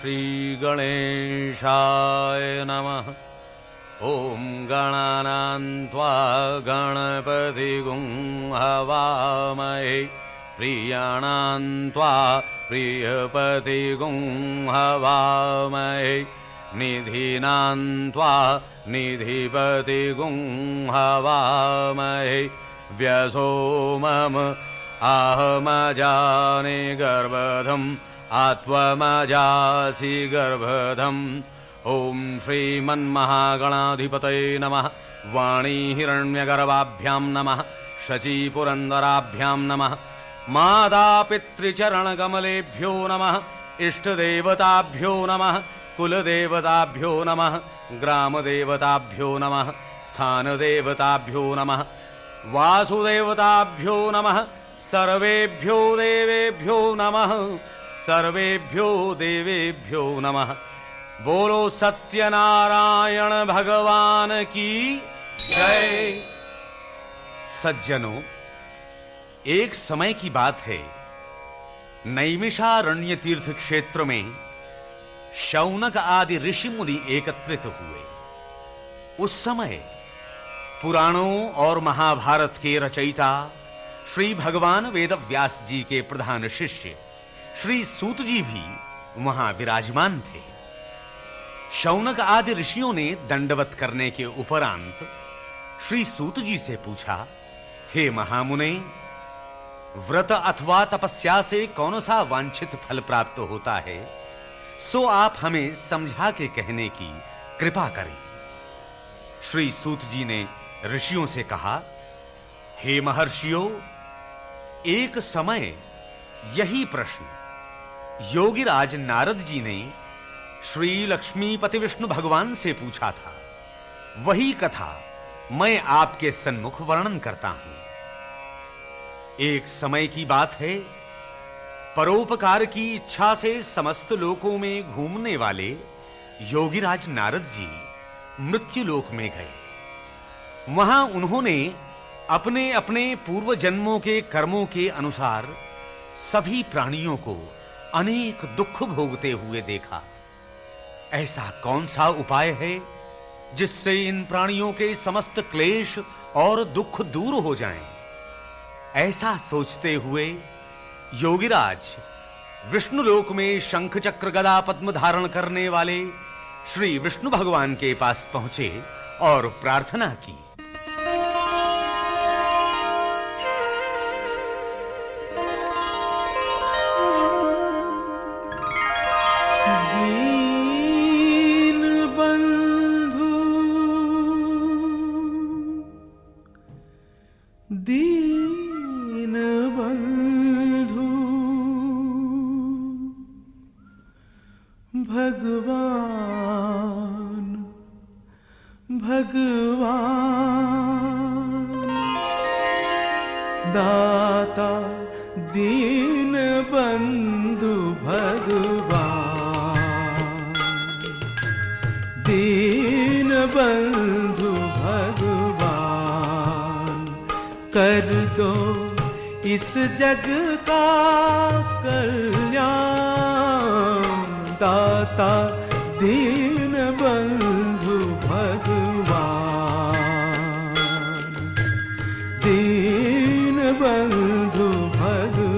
श्री गणेशाय नमः। ओम गणानां त्वा गणपतिगुं हवामहे प्रियाणां त्वा प्रियपतिगुं हवामहे निधीनां त्वा निधिपतिगुं हवामहे व्यसो मम आहमजाने गर्भधम् आत्वमजासि गर्भधम्। ओम श्रीमन्महागणाधिपतये नमः। वाणी हिरण्यगर्भाभ्यां नमः। शचीपुरन्दराभ्यां नमः। मातापितृचरणकमलेभ्यो नमः। इष्टदेवताभ्यो नमः। कुलदेवताभ्यो नमः। ग्रामदेवताभ्यो नमः। स्थानदेवताभ्यो नमः। वासुदेवताभ्यो नमः। सर्वेभ्यो देवेभ्यो नमः। सर्वेभ्यो देवेभ्यो नमः। बोलो सत्यनारायण भगवान की जय। सज्जनों, एक समय की बात है, नैमिषारण्य तीर्थ क्षेत्र में शौनक आदि ऋषि मुनि एकत्रित हुए। उस समय पुराणों और महाभारत के रचयिता श्री भगवान वेदव्यास जी के प्रधान शिष्य श्री सूत जी भी वहां विराजमान थे। शौनक आदि ऋषियों ने दंडवत करने के उपरांत श्री सूत जी से पूछा, हे महामुने, व्रत अथवा तपस्या से कौन सा वांछित फल प्राप्त होता है, सो आप हमें समझा के कहने की कृपा करें। श्री सूत जी ने ऋषियों से कहा, हे महर्षियों, एक समय यही प्रश्न योगीराज नारद जी ने श्री लक्ष्मीपति विष्णु भगवान से पूछा था। वही कथा मैं आपके सन्मुख वर्णन करता हूं। एक समय की बात है, परोपकार की इच्छा से समस्त लोकों में घूमने वाले योगीराज नारद जी मृत्युलोक में गए। वहां उन्होंने अपने अपने पूर्व जन्मों के कर्मों के अनुसार सभी प्राणियों को अनेक दुख भोगते हुए देखा। ऐसा कौन सा उपाय है जिससे इन प्राणियों के समस्त क्लेश और दुख दूर हो जाएं? ऐसा सोचते हुए योगीराज विष्णुलोक में शंख चक्र गदा पद्म धारण करने वाले श्री विष्णु भगवान के पास पहुंचे और प्रार्थना की। दीन बंधु भगवान भगवान दाता दीन बंधु भगवान दीन बंधु भगवान कर दो इस जग का कल्याण दाता दीन बंधु भगवान दीन बंधु भगवान।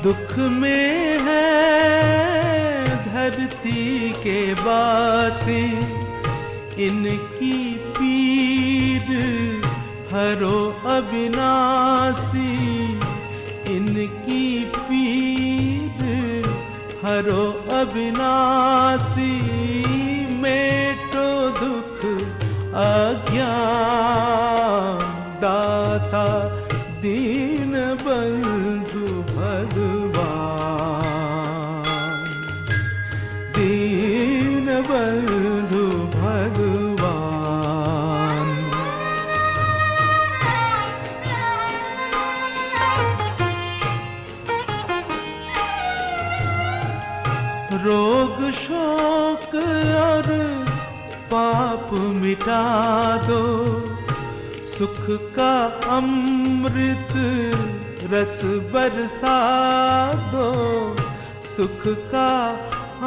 दुख में है धरती के वासी, इनकी पीर हरो अविनाशी, इनकी पीर हरो अविनाशी। मेटो दुख अज्ञान दाता दीन बंधु भगवान दीन बंधु भगवान। रोग शोक और पाप में मिटा दो, सुख का अमृत रस बरसा दो, सुख का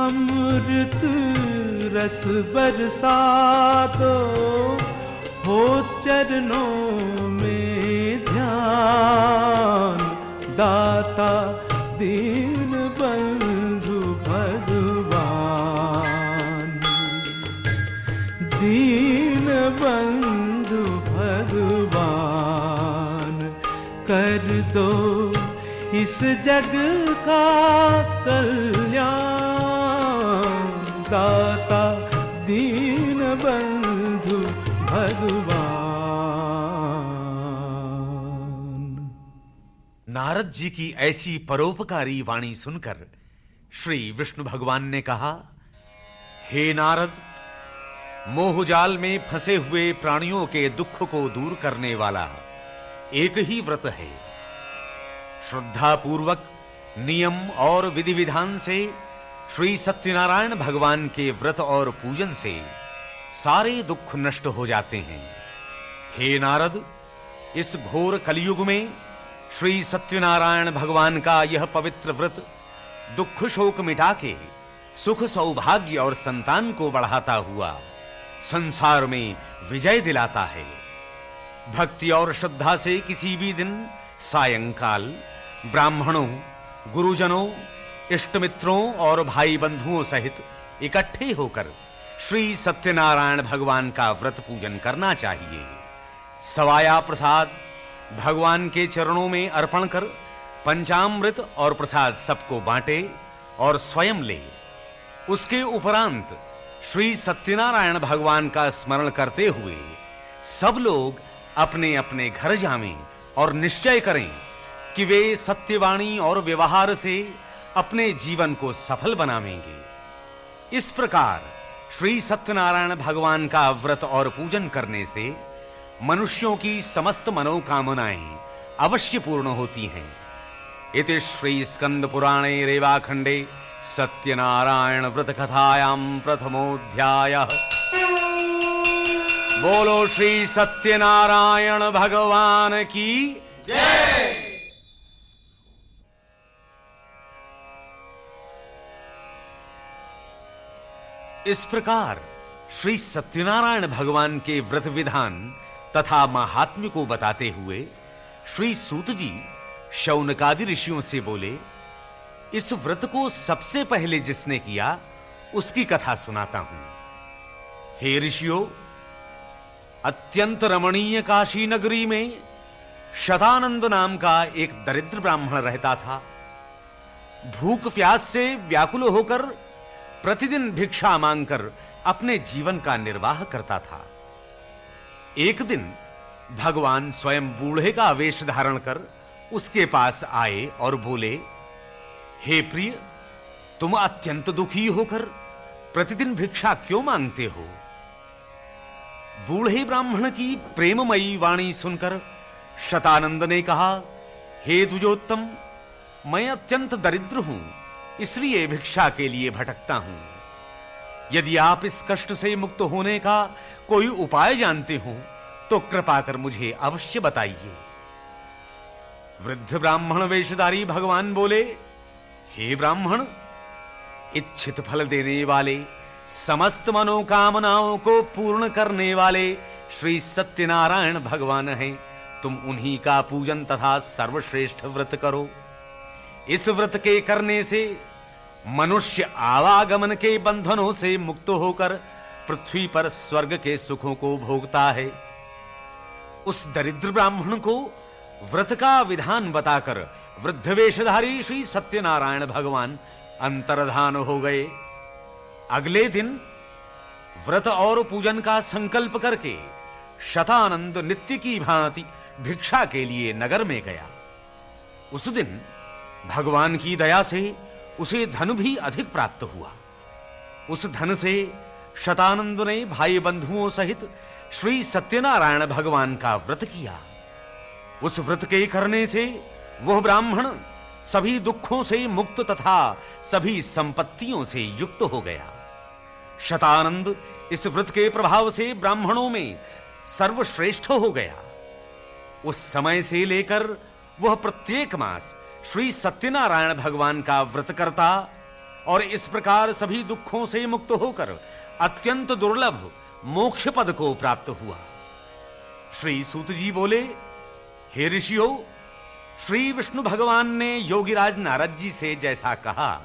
अमृत रस बरसा दो, हो चरणों में ध्यान, दाता दीन बंधु भगवान, दीन बंधु भगवान, कर दो इस जग का कल्याण, दाता दीन बंधु भगवान। नारद जी की ऐसी परोपकारी वाणी सुनकर श्री विष्णु भगवान ने कहा, हे नारद, मोहजाल में फंसे हुए प्राणियों के दुख को दूर करने वाला एक ही व्रत है। श्रद्धा पूर्वक नियम और विधि विधान से श्री सत्यनारायण भगवान के व्रत और पूजन से सारे दुख नष्ट हो जाते हैं। हे नारद, इस घोर कलयुग में श्री सत्यनारायण भगवान का यह पवित्र व्रत दुख शोक मिटा के सुख सौभाग्य और संतान को बढ़ाता हुआ संसार में विजय दिलाता है। भक्ति और श्रद्धा से किसी भी दिन सायंकाल ब्राह्मणों, गुरुजनों, इष्टमित्रों और भाई बंधुओं सहित इकट्ठे होकर श्री सत्यनारायण भगवान का व्रत पूजन करना चाहिए। सवाया प्रसाद भगवान के चरणों में अर्पण कर पंचामृत और प्रसाद सबको बांटे और स्वयं ले। उसके उपरांत श्री सत्यनारायण भगवान का स्मरण करते हुए सब लोग अपने अपने घर जावें और निश्चय करें कि वे सत्यवाणी और व्यवहार से अपने जीवन को सफल बनावेंगे। इस प्रकार श्री सत्यनारायण भगवान का व्रत और पूजन करने से मनुष्यों की समस्त मनोकामनाएं अवश्य पूर्ण होती हैं। इति श्री स्कंद पुराणे रेवाखंडे सत्यनारायण व्रत कथायां प्रथमोऽध्यायः। बोलो श्री सत्यनारायण भगवान की जय। इस प्रकार श्री सत्यनारायण भगवान के व्रत विधान तथा महात्म्य को बताते हुए श्री सूत जी शौनकादि ऋषियों से बोले, इस व्रत को सबसे पहले जिसने किया उसकी कथा सुनाता हूं। हे ऋषियों, अत्यंत रमणीय काशी नगरी में शतानंद नाम का एक दरिद्र ब्राह्मण रहता था। भूख प्यास से व्याकुल होकर प्रतिदिन भिक्षा मांगकर अपने जीवन का निर्वाह करता था। एक दिन भगवान स्वयं बूढ़े का वेश धारण कर उसके पास आए और बोले, हे प्रिय, तुम अत्यंत दुखी होकर प्रतिदिन भिक्षा क्यों मांगते हो? बूढ़े ब्राह्मण की प्रेममयी वाणी सुनकर शतानंद ने कहा, हे द्विजोत्तम, मैं अत्यंत दरिद्र हूं, इसलिए भिक्षा के लिए भटकता हूं। यदि आप इस कष्ट से मुक्त होने का कोई उपाय जानते हो तो कृपा कर मुझे अवश्य बताइए। वृद्ध ब्राह्मण वेशधारी भगवान बोले, हे ब्राह्मण, इच्छित फल देने वाले, समस्त मनोकामनाओं को पूर्ण करने वाले श्री सत्यनारायण भगवान हैं। तुम उन्हीं का पूजन तथा सर्वश्रेष्ठ व्रत करो। इस व्रत के करने से मनुष्य आवागमन के बंधनों से मुक्त होकर पृथ्वी पर स्वर्ग के सुखों को भोगता है। उस दरिद्र ब्राह्मण को व्रत का विधान बताकर वृद्ध वेशधारी श्री सत्यनारायण भगवान अंतर्धान हो गए। अगले दिन व्रत और पूजन का संकल्प करके शतानंद नित्य की भांति भिक्षा के लिए नगर में गया। उस दिन भगवान की दया से उसे धन भी अधिक प्राप्त हुआ। उस धन से शतानंद ने भाई बंधुओं सहित श्री सत्यनारायण भगवान का व्रत किया। उस व्रत के करने से वह ब्राह्मण सभी दुखों से मुक्त तथा सभी संपत्तियों से युक्त हो गया। शतानंद इस व्रत के प्रभाव से ब्राह्मणों में सर्वश्रेष्ठ हो गया। उस समय से लेकर वह प्रत्येक मास श्री सत्यनारायण भगवान का व्रत करता और इस प्रकार सभी दुखों से मुक्त होकर अत्यंत दुर्लभ मोक्ष पद को प्राप्त हुआ। श्री सूत जी बोले, हे ऋषियों, श्री विष्णु भगवान ने योगीराज नारद जी से जैसा कहा,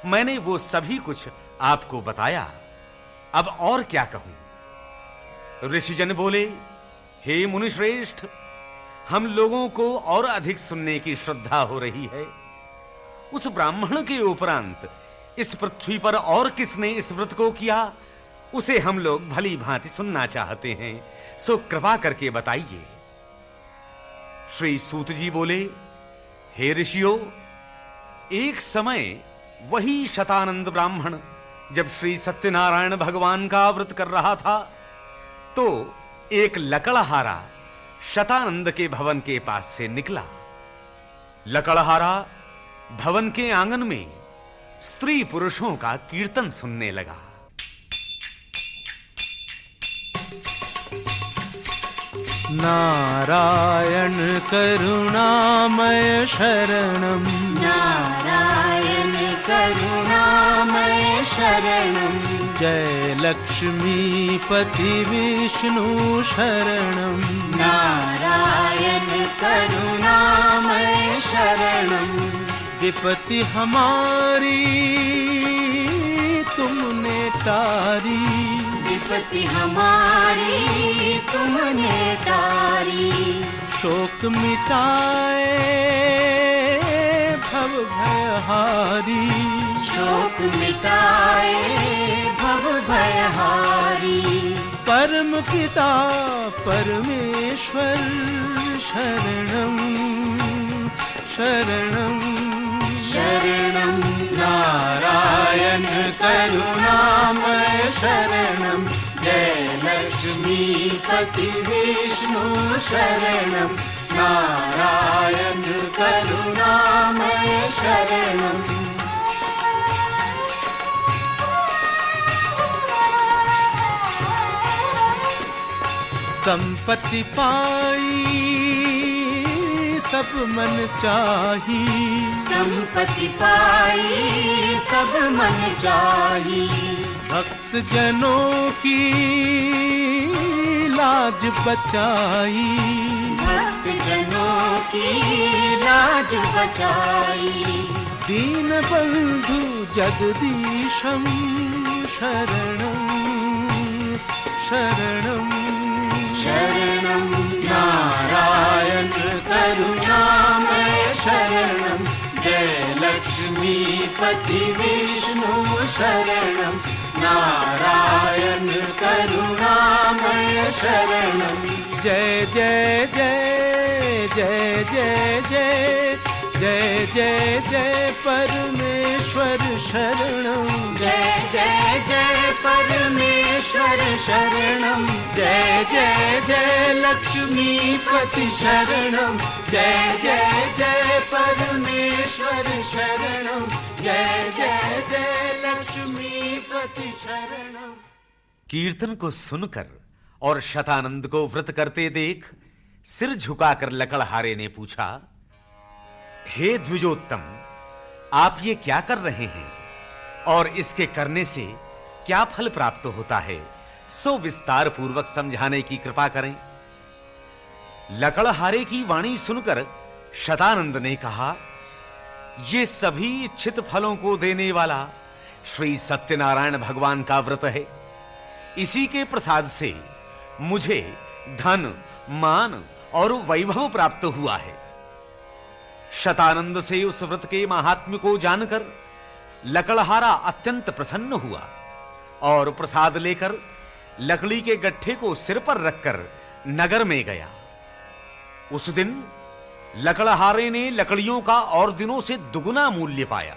मैंने वो सभी कुछ आपको बताया। अब और क्या कहूं? ऋषिजन बोले, हे मुनिश्रेष्ठ, हम लोगों को और अधिक सुनने की श्रद्धा हो रही है। उस ब्राह्मण के उपरांत इस पृथ्वी पर और किसने इस व्रत को किया, उसे हम लोग भली भांति सुनना चाहते हैं, सो कृपा करके बताइए। श्री सूत जी बोले, हे ऋषियों, एक समय वही शतानंद ब्राह्मण जब श्री सत्यनारायण भगवान का व्रत कर रहा था, तो एक लकड़हारा शतानंद के भवन के पास से निकला। लकड़हारा भवन के आंगन में स्त्री पुरुषों का कीर्तन सुनने लगा। नारायण करुणामय शरणं, नारायण करुणामय शरणं, जय लक्ष्मीपति विष्णु शरणं, नारायण करुणामय शरणं, विपत्ति हमारी तुमने तारी, विपत्ति हमारी तुमने तारी, शोक मिटाए भव भयहारी, शोक मिटाए भव भयहारी, परम पिता परमेश्वर शरणं शरणं शरणं, नारायण करुणामय शरणं, जय लक्ष्मीपति विष्णु शरणं, नारायण करुणामय शरणं। संपत्ति पाई सब मन चाही, संपत्ति पाई सब मन चाही, भक्त जनों की लाज बचाई, भक्त जनों की लाज बचाई, दीन बंधु जगदीशं शरणं शरणं शरणं, नारायण करुणामय शरणं, जय लक्ष्मीपति विष्णु शरणं, नारायण करुणामय शरणं, जय जय जय जय जय जय जय जय जय परमेश्वर शरणं, जय जय जय परमेश्वर शरणं, जय जय जय लक्ष्मीपति शरणं, जय जय जय परमेश्वर शरणं, जय जय जय लक्ष्मीपति शरणं। कीर्तन को सुनकर और शतानंद को व्रत करते देख सिर झुकाकर लकड़हारे ने पूछा, हे द्विजोत्तम, आप ये क्या कर रहे हैं और इसके करने से क्या फल प्राप्त होता है, सो विस्तार पूर्वक समझाने की कृपा करें। लकड़हारे की वाणी सुनकर शतानंद ने कहा, ये सभी इच्छित फलों को देने वाला श्री सत्यनारायण भगवान का व्रत है। इसी के प्रसाद से मुझे धन, मान और वैभव प्राप्त हुआ है। शतानंद से उस व्रत के महात्म्य को जानकर लकड़हारा अत्यंत प्रसन्न हुआ और प्रसाद लेकर लकड़ी के गट्ठे को सिर पर रखकर नगर में गया। उस दिन लकड़हारे ने लकड़ियों का और दिनों से दुगुना मूल्य पाया।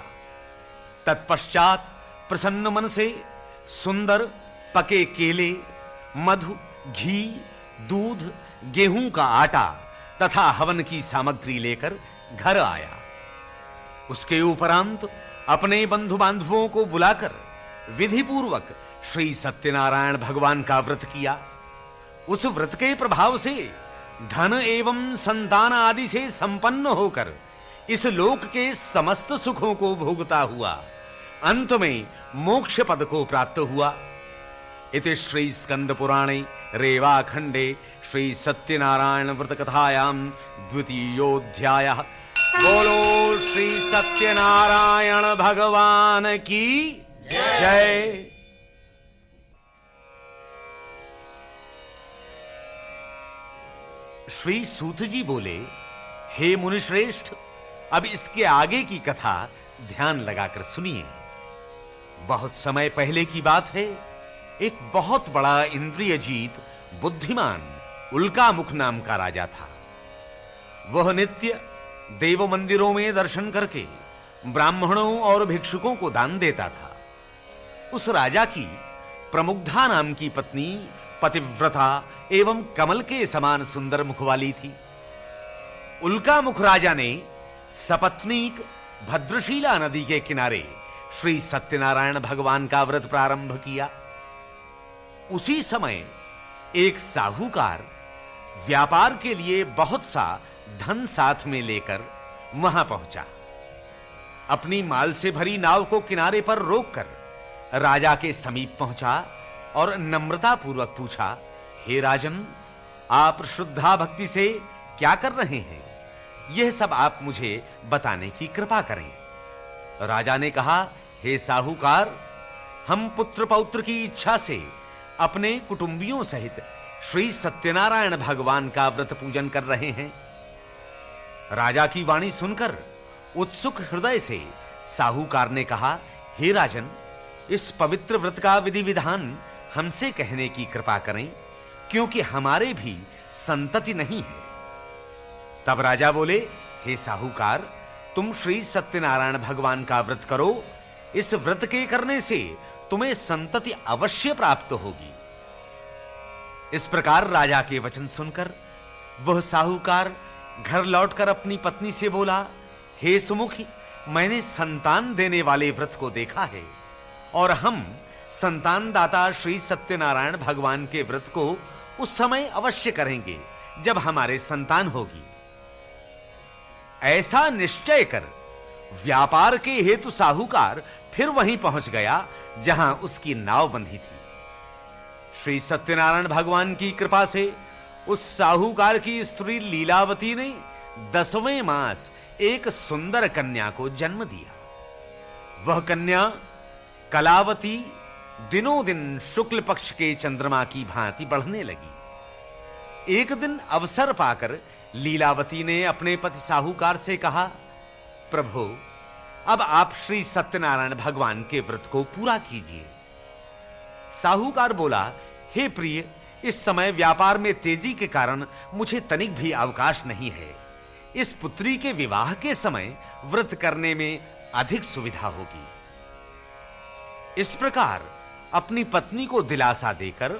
तत्पश्चात प्रसन्न मन से सुंदर पके केले, मधु, घी, दूध, गेहूं का आटा तथा हवन की सामग्री लेकर घर आया। उसके उपरांत अपने बंधु बांधवों को बुलाकर विधि पूर्वक श्री सत्यनारायण भगवान का व्रत किया। उस व्रत के प्रभाव से धन एवं संतान आदि से संपन्न होकर इस लोक के समस्त सुखों को भोगता हुआ अंत में मोक्ष पद को प्राप्त हुआ। इति श्री स्कंद पुराणे रेवाखंडे श्री सत्यनारायण व्रत कथायां द्वितीयोऽध्यायः। बोलो श्री सत्यनारायण भगवान की जय। श्री सूत जी बोले, हे मुनिश्रेष्ठ, अब इसके आगे की कथा ध्यान लगाकर सुनिए। बहुत समय पहले की बात है। एक बहुत बड़ा इंद्रियजीत बुद्धिमान उल्कामुख नाम का राजा था। वह नित्य देव मंदिरों में दर्शन करके ब्राह्मणों और भिक्षुकों को दान देता था। उस राजा की प्रमुग्धा नाम की पत्नी पतिव्रता एवं कमल के समान सुंदर मुख वाली थी। उल्कामुख राजा ने सपत्नीक भद्रशीला नदी के किनारे श्री सत्यनारायण भगवान का व्रत प्रारंभ किया। उसी समय एक साहूकार व्यापार के लिए बहुत सा धन साथ में लेकर वहां पहुंचा। अपनी माल से भरी नाव को किनारे पर रोककर राजा के समीप पहुंचा और नम्रता पूर्वक पूछा, हे राजन, आप श्रद्धा भक्ति से क्या कर रहे हैं? यह सब आप मुझे बताने की कृपा करें। राजा ने कहा, हे साहूकार, हम पुत्र पौत्र की इच्छा से अपने कुटुंबियों सहित श्री सत्यनारायण भगवान का व्रत पूजन कर रहे हैं। राजा की वाणी सुनकर उत्सुक हृदय से साहूकार ने कहा, हे राजन, इस पवित्र व्रत का विधि विधान हमसे कहने की कृपा करें, क्योंकि हमारे भी संतति नहीं है। तब राजा बोले, हे साहूकार, तुम श्री सत्यनारायण भगवान का व्रत करो। इस व्रत के करने से तुम्हें संतति अवश्य प्राप्त होगी। इस प्रकार राजा के वचन सुनकर वह साहूकार घर लौटकर अपनी पत्नी से बोला, हे सुमुखी, मैंने संतान देने वाले व्रत को देखा है और हम संतान दाता श्री सत्यनारायण भगवान के व्रत को उस समय अवश्य करेंगे जब हमारे संतान होगी। ऐसा निश्चय कर व्यापार के हेतु साहूकार फिर वहीं पहुंच गया जहां उसकी नाव बंधी थी। श्री सत्यनारायण भगवान की कृपा से उस साहूकार की स्त्री लीलावती ने 10वें मास एक सुंदर कन्या को जन्म दिया। वह कन्या कलावती दिनों दिन शुक्ल पक्ष के चंद्रमा की भांति बढ़ने लगी। एक दिन अवसर पाकर लीलावती ने अपने पति साहूकार से कहा, प्रभु, अब आप श्री सत्यनारायण भगवान के व्रत को पूरा कीजिए। साहूकार बोला, हे प्रिय, इस समय व्यापार में तेजी के कारण मुझे तनिक भी अवकाश नहीं है। इस पुत्री के विवाह के समय व्रत करने में अधिक सुविधा होगी। इस प्रकार अपनी पत्नी को दिलासा देकर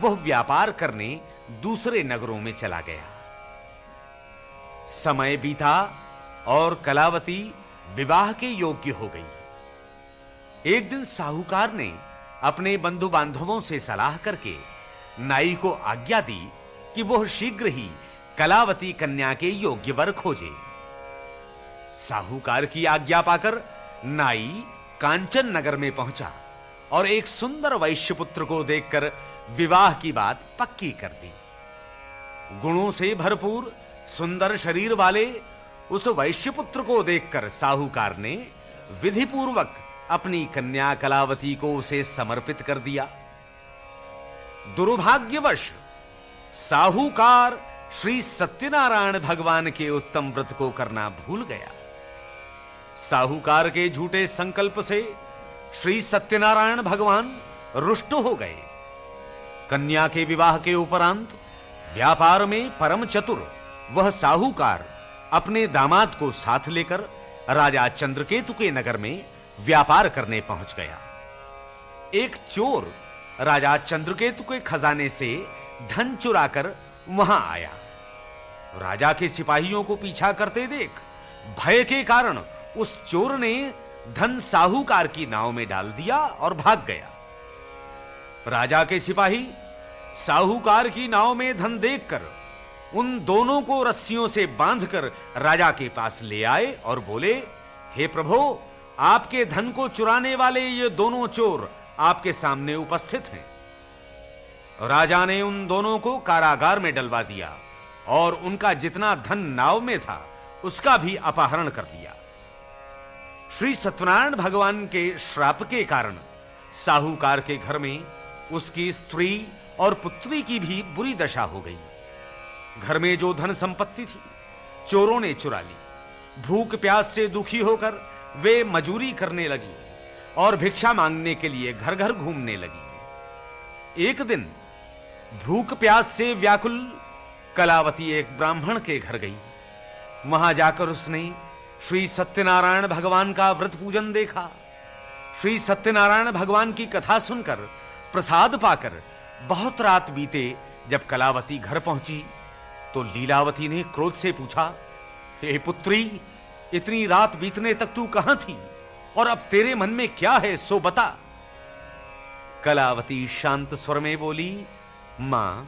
वह व्यापार करने दूसरे नगरों में चला गया। समय बीता और कलावती विवाह के योग्य हो गई। एक दिन साहूकार ने अपने बंधु बांधवों से सलाह करके नाई को आज्ञा दी कि वह शीघ्र ही कलावती कन्या के योग्य वर खोजे। साहूकार की आज्ञा पाकर नाई कांचन नगर में पहुंचा और एक सुंदर वैश्य पुत्र को देखकर विवाह की बात पक्की कर दी। गुणों से भरपूर सुंदर शरीर वाले उस वैश्य पुत्र को देखकर साहूकार ने विधि पूर्वक अपनी कन्या कलावती को उसे समर्पित कर दिया। दुर्भाग्यवश साहूकार श्री सत्यनारायण भगवान के उत्तम व्रत को करना भूल गया। साहूकार के झूठे संकल्प से श्री सत्यनारायण भगवान रुष्ट हो गए। कन्या के विवाह के उपरांत व्यापार में परम चतुर वह साहूकार अपने दामाद को साथ लेकर राजा चंद्रकेतु के नगर में व्यापार करने पहुंच गया। एक चोर राजा चंद्रकेतु के खजाने से धन चुराकर वहां आया। राजा के सिपाहियों को पीछा करते देख भय के कारण उस चोर ने धन साहूकार की नाव में डाल दिया और भाग गया। राजा के सिपाही साहूकार की नाव में धन देखकर उन दोनों को रस्सियों से बांधकर राजा के पास ले आए और बोले, हे प्रभु, आपके धन को चुराने वाले ये दोनों चोर आपके सामने उपस्थित हैं। राजा ने उन दोनों को कारागार में डलवा दिया और उनका जितना धन नाव में था उसका भी अपहरण कर दिया। श्री सत्यनारायण भगवान के श्राप के कारण साहूकार के घर में उसकी स्त्री और पुत्री की भी बुरी दशा हो गई। घर में जो धन संपत्ति थी चोरों ने चुरा ली। भूख प्यास से दुखी होकर वे मजूरी करने लगी और भिक्षा मांगने के लिए घर घर घूमने लगी। एक दिन भूख प्यास से व्याकुल कलावती एक ब्राह्मण के घर गई। वहां जाकर उसने श्री सत्यनारायण भगवान का व्रत पूजन देखा। श्री सत्यनारायण भगवान की कथा सुनकर प्रसाद पाकर बहुत रात बीते जब कलावती घर पहुंची तो लीलावती ने क्रोध से पूछा, हे पुत्री, इतनी रात बीतने तक तू कहां थी और अब तेरे मन में क्या है सो बता। कलावती शांत स्वर में बोली, मां,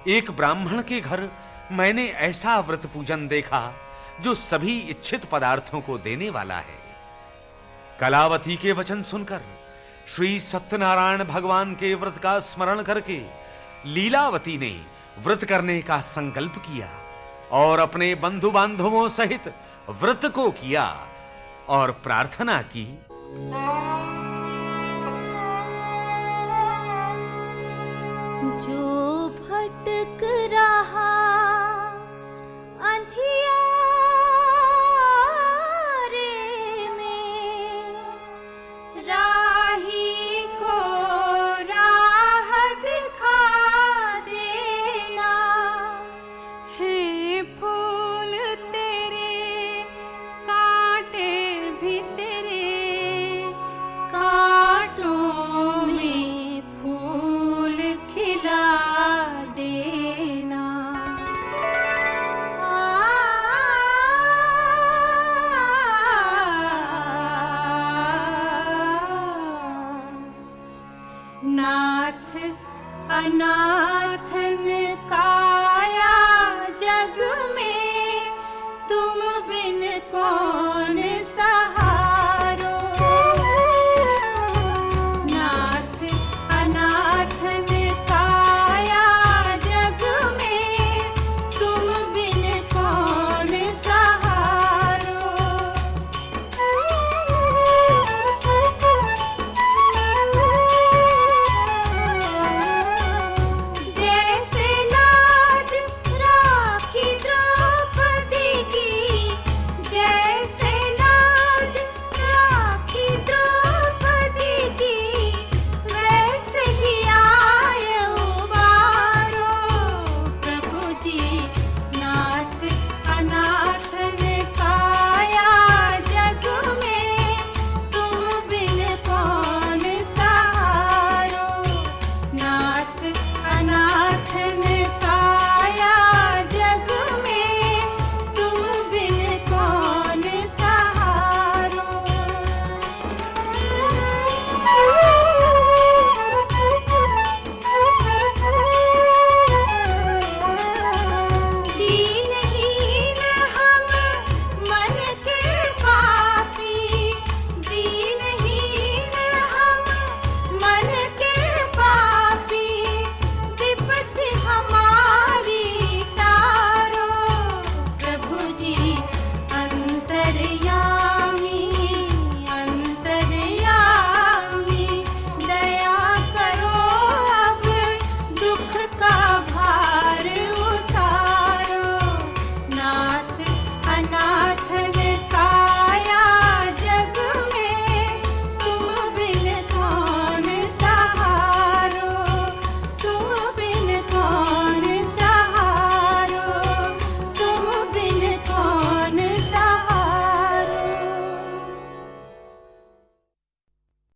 एक ब्राह्मण के घर मैंने ऐसा व्रत पूजन देखा जो सभी इच्छित पदार्थों को देने वाला है। कलावती के वचन सुनकर श्री सत्यनारायण भगवान के व्रत का स्मरण करके लीलावती ने व्रत करने का संकल्प किया और अपने बंधु बांधवों सहित व्रत को किया और प्रार्थना की, जो भटक रहा